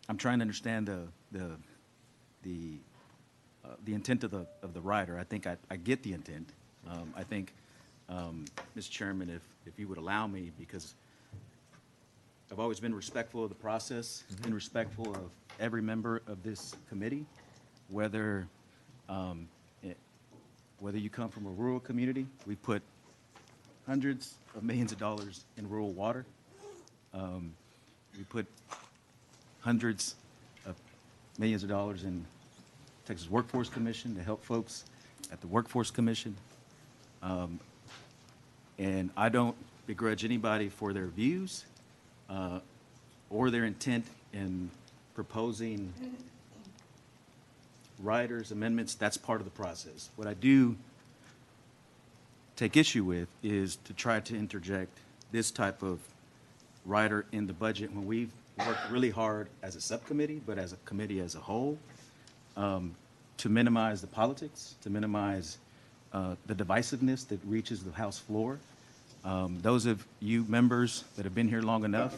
I'm trying to understand the intent of the rider. I think I get the intent. I think, Mr. Chairman, if you would allow me, because I've always been respectful of the process, been respectful of every member of this committee, whether whether you come from a rural community. We put hundreds of millions of dollars in rural water. We put hundreds of millions of dollars in Texas Workforce Commission to help folks at the Workforce Commission. And I don't begrudge anybody for their views or their intent in proposing riders, amendments. That's part of the process. What I do take issue with is to try to interject this type of rider in the budget when we've worked really hard as a subcommittee, but as a committee as a whole, to minimize the politics, to minimize the divisiveness that reaches the House floor. Those of you members that have been here long enough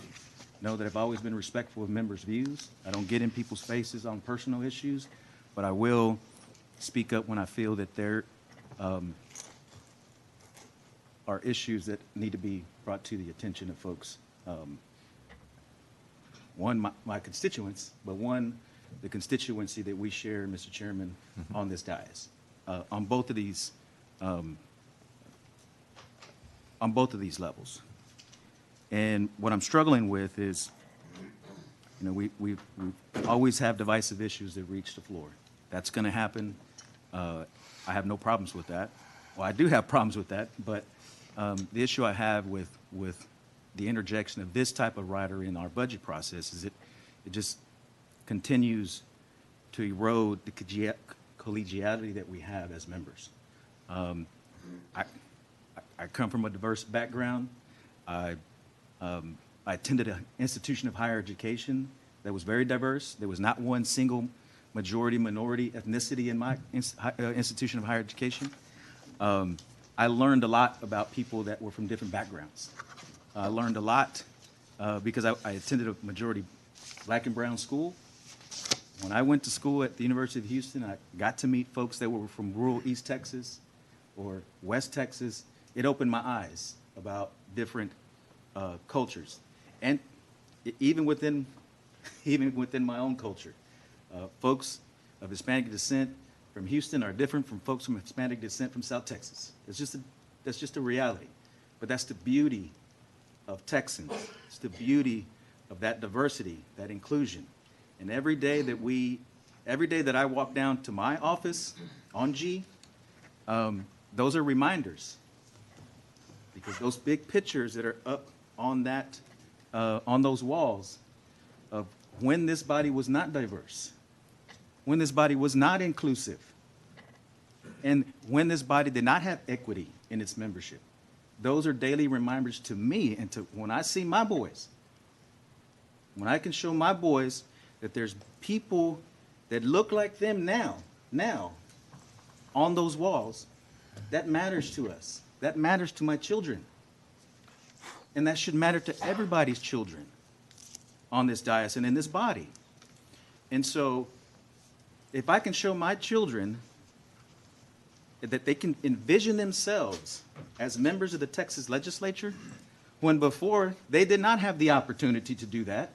know that I've always been respectful of members' views. I don't get in people's faces on personal issues, but I will speak up when I feel that there are issues that need to be brought to the attention of folks. One, my constituents, but one, the constituency that we share, Mr. Chairman, on this dais, on both of these levels. And what I'm struggling with is, you know, we always have divisive issues that reach the floor. That's going to happen. I have no problems with that. Well, I do have problems with that, but the issue I have with the interjection of this type of rider in our budget process is it just continues to erode the collegiality that we have as members. I come from a diverse background. I attended an institution of higher education that was very diverse. There was not one single majority, minority ethnicity in my institution of higher education. I learned a lot about people that were from different backgrounds. I learned a lot because I attended a majority black and brown school. When I went to school at the University of Houston, I got to meet folks that were from rural East Texas or West Texas. It opened my eyes about different cultures, and even within my own culture, folks of Hispanic descent from Houston are different from folks from Hispanic descent from South Texas. That's just a reality, but that's the beauty of Texans. It's the beauty of that diversity, that inclusion. And every day that I walk down to my office on G, those are reminders, because those big pictures that are up on that, on those walls of when this body was not diverse, when this body was not inclusive, and when this body did not have equity in its membership. Those are daily reminders to me, and to when I see my boys, when I can show my boys that there's people that look like them now on those walls, that matters to us. That matters to my children. And that should matter to everybody's children on this dais and in this body. And so if I can show my children that they can envision themselves as members of the Texas legislature, when before they did not have the opportunity to do that,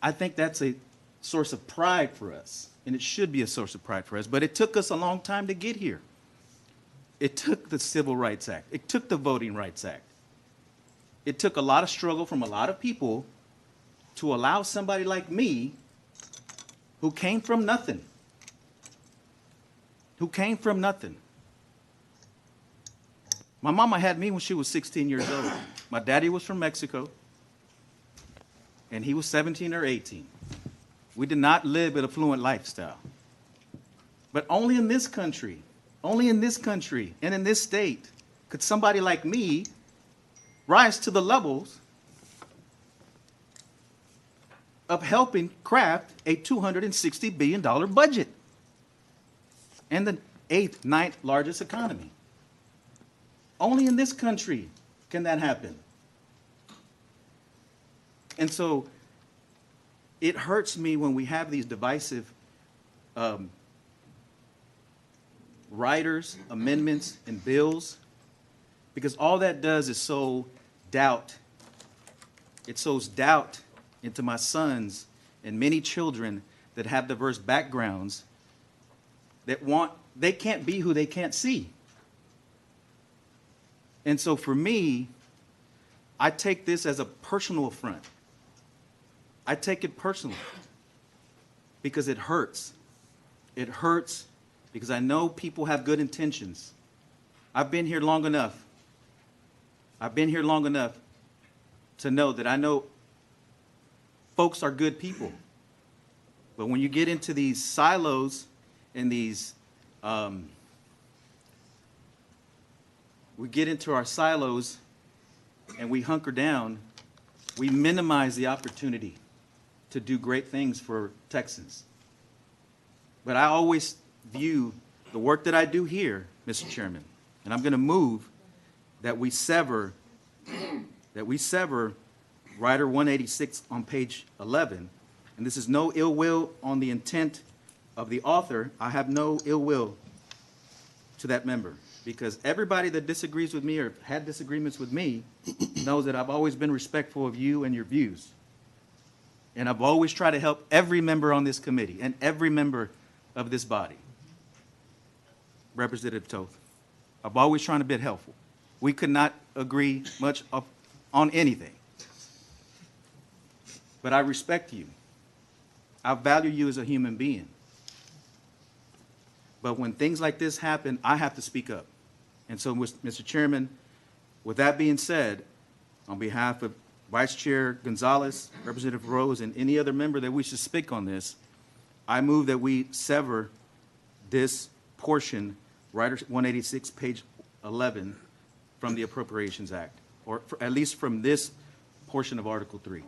I think that's a source of pride for us, and it should be a source of pride for us. But it took us a long time to get here. It took the Civil Rights Act. It took the Voting Rights Act. It took a lot of struggle from a lot of people to allow somebody like me, who came from nothing, My mama had me when she was 16 years old. My daddy was from Mexico, and he was 17 or 18. We did not live an affluent lifestyle. But only in this country, and in this state, could somebody like me rise to the levels of helping craft a $260 billion budget and the 8th, 9th largest economy. Only in this country can that happen. And so it hurts me when we have these divisive riders, amendments, and bills, because all that does is sow doubt. It sows doubt into my sons and many children that have diverse backgrounds they can't be who they can't see. And so for me, I take this as a personal affront. I take it personally because it hurts. It hurts because I know people have good intentions. I've been here long enough. I've been here long enough to know that I know folks are good people. But when you get into these silos and these, we get into our silos and we hunker down, we minimize the opportunity to do great things for Texans. But I always view the work that I do here, Mr. Chairman, and I'm going to move that we sever Rider 186 on page 11. And this is no ill will on the intent of the author. I have no ill will to that member, because everybody that disagrees with me or had disagreements with me knows that I've always been respectful of you and your views. And I've always tried to help every member on this committee and every member of this body. Representative Toth, I've always tried to be helpful. We could not agree much on anything. But I respect you. I value you as a human being. But when things like this happen, I have to speak up. And so, Mr. Chairman, with that being said, on behalf of Vice Chair Gonzalez, Representative Rose, and any other member that wishes to speak on this, I move that we sever this portion, Rider 186, page 11, from the Appropriations Act, or at least from this portion of Article 3.